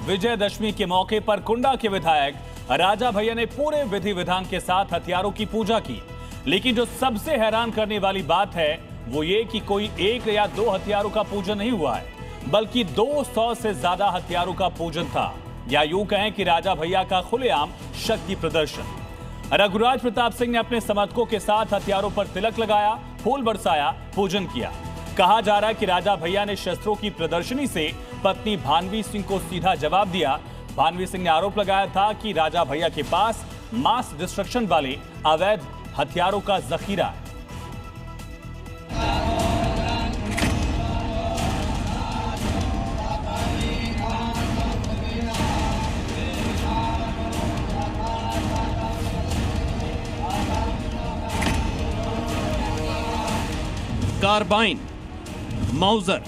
विजयदशमी के मौके पर कुंडा के विधायक राजा भैया ने पूरे विधि विधान के साथ हथियारों की पूजा की। लेकिन जो सबसे हैरान करने वाली बात है वो ये कि कोई एक या दो हथियारों का पूजन नहीं हुआ है, बल्कि 200 से ज्यादा हथियारों का पूजन था, या यूं कहें कि राजा भैया का खुलेआम शक्ति प्रदर्शन। रघुराज प्रताप सिंह ने अपने समर्थकों के साथ हथियारों पर तिलक लगाया, फूल बरसाया, पूजन किया। कहा जा रहा है कि राजा भैया ने शस्त्रों की प्रदर्शनी से पत्नी भानवी सिंह को सीधा जवाब दिया। भानवी सिंह ने आरोप लगाया था कि राजा भैया के पास मास डिस्ट्रक्शन वाले अवैध हथियारों का जखीरा है। Carbine, Mauser,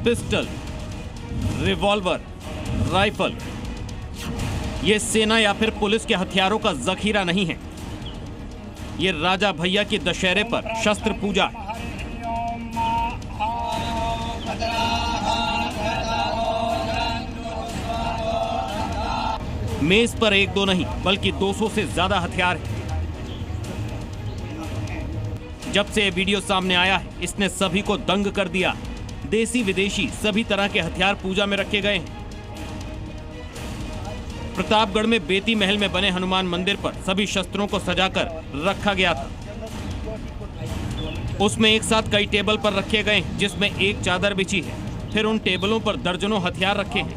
pistol, revolver, rifle, ये सेना या फिर पुलिस के हथियारों का जखीरा नहीं है। ये राजा भैया की दशहरे पर शस्त्र पूजा है। मेज पर एक दो नहीं बल्कि 200 से ज्यादा हथियार हैं। जब से ये वीडियो सामने आया है इसने सभी को दंग कर दिया। देसी विदेशी सभी तरह के हथियार पूजा में रखे गए हैं। प्रतापगढ़ में बेती महल में बने हनुमान मंदिर पर सभी शस्त्रों को सजाकर रखा गया था। उसमें एक साथ कई टेबल पर रखे गए हैं, जिसमें एक चादर बिछी है। फिर उन टेबलों पर दर्जनों हथियार रखे हैं।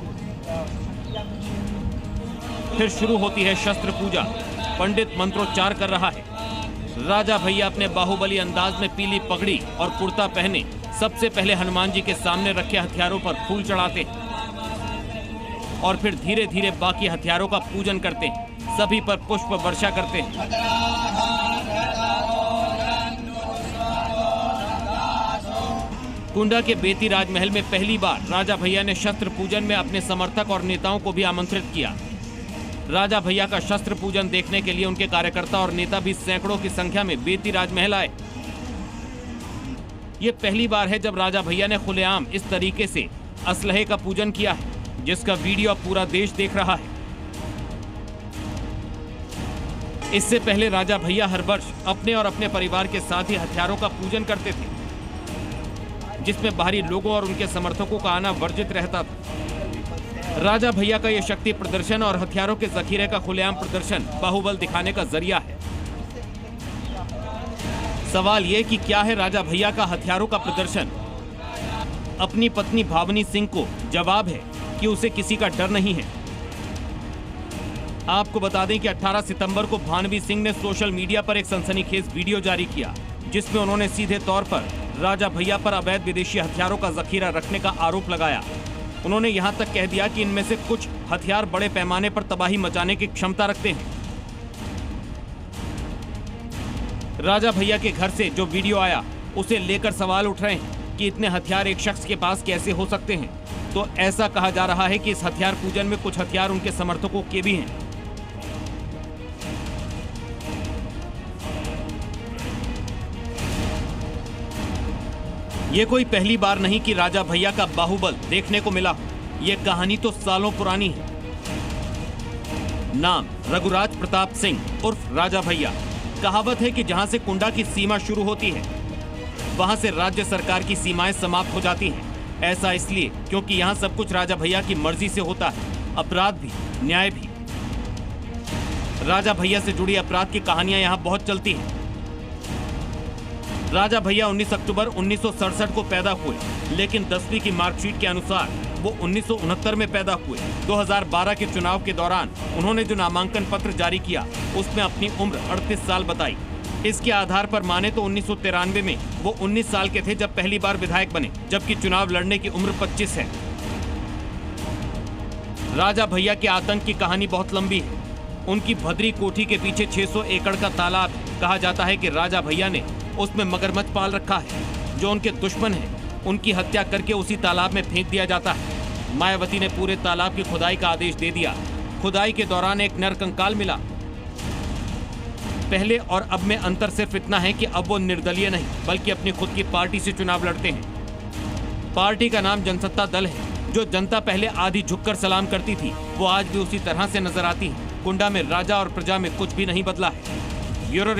फिर शुरू होती है शस्त्र पूजा। पंडित मंत्रोच्चार कर रहा है। राजा भैया अपने बाहुबली अंदाज में पीली पगड़ी और कुर्ता पहने सबसे पहले हनुमान जी के सामने रखे हथियारों पर फूल चढ़ाते हैं और फिर धीरे धीरे बाकी हथियारों का पूजन करते हैं। सभी पर पुष्प वर्षा करते हैं। कुंडा के बेती राजमहल में पहली बार राजा भैया ने शस्त्र पूजन में अपने समर्थक और नेताओं को भी आमंत्रित किया। राजा भैया का शस्त्र पूजन देखने के लिए उनके कार्यकर्ता और नेता भी सैकड़ों की संख्या में बेती राजमहल आए। ये पहली बार है जब राजा भैया ने खुलेआम इस तरीके से असलहे का पूजन किया है, जिसका वीडियो अब पूरा देश देख रहा है। इससे पहले राजा भैया हर वर्ष अपने और अपने परिवार के साथ ही हथियारों का पूजन करते थे, जिसमें बाहरी लोगों और उनके समर्थकों का आना वर्जित रहता था। राजा भैया का यह शक्ति प्रदर्शन और हथियारों के जखीरे का खुलेआम प्रदर्शन बाहुबल दिखाने का जरिया है। सवाल यह कि क्या है राजा भैया का हथियारों का प्रदर्शन? अपनी पत्नी भावनी सिंह को जवाब है कि उसे किसी का डर नहीं है। आपको बता दें कि 18 सितंबर को भानवी सिंह ने सोशल मीडिया पर एक सनसनीखेज वीडियो जारी किया, जिसमें उन्होंने सीधे तौर पर राजा भैया पर अवैध विदेशी हथियारों का जखीरा रखने का आरोप लगाया। उन्होंने यहां तक कह दिया कि इनमें से कुछ हथियार बड़े पैमाने पर तबाही मचाने की क्षमता रखते हैं। राजा भैया के घर से जो वीडियो आया उसे लेकर सवाल उठ रहे हैं कि इतने हथियार एक शख्स के पास कैसे हो सकते हैं। तो ऐसा कहा जा रहा है कि इस हथियार पूजन में कुछ हथियार उनके समर्थकों के भी हैं। ये कोई पहली बार नहीं कि राजा भैया का बाहुबल देखने को मिला। ये कहानी तो सालों पुरानी है। नाम रघुराज प्रताप सिंह उर्फ राजा भैया। कहावत है कि जहां से कुंडा की सीमा शुरू होती है वहां से राज्य सरकार की सीमाएं समाप्त हो जाती हैं। ऐसा इसलिए क्योंकि यहाँ सब कुछ राजा भैया की मर्जी से होता है, अपराध भी, न्याय भी। राजा भैया से जुड़ी अपराध की कहानियां यहाँ बहुत चलती हैं। राजा भैया 19 अक्टूबर 1967 को पैदा हुए, लेकिन 10वीं की मार्कशीट के अनुसार वो 1969 में पैदा हुए। 2012 के चुनाव के दौरान उन्होंने जो नामांकन पत्र जारी किया उसमें अपनी उम्र 38 साल बताई। इसके आधार पर माने तो 1993 में वो 19 साल के थे जब पहली बार विधायक बने, जबकि चुनाव लड़ने की उम्र 25 है। राजा भैया के आतंक की कहानी बहुत लंबी है। उनकी भद्री कोठी के पीछे 600 एकड़ का तालाब है। कहा जाता है कि राजा भैया ने उसमें मगरमच्छ पाल रखा है। जो उनके दुश्मन हैं, उनकी हत्या करके उसी तालाब में फेंक दिया जाता है। मायावती ने पूरे तालाब की खुदाई का आदेश दे दिया। खुदाई के दौरान एक नरकंकाल मिला। पहले और अब में अंतर सिर्फ इतना है कि अब वो निर्दलीय नहीं बल्कि अपनी खुद की पार्टी से चुनाव लड़ते हैं। पार्टी का नाम जनसत्ता दल है, जो जनता पहले आधी झुककर सलाम करती थी, वो आज भी उसी तरह से नजर आती है। कुंडा में राजा और प्रजा में कुछ भी नहीं बदला है। ब्यूरो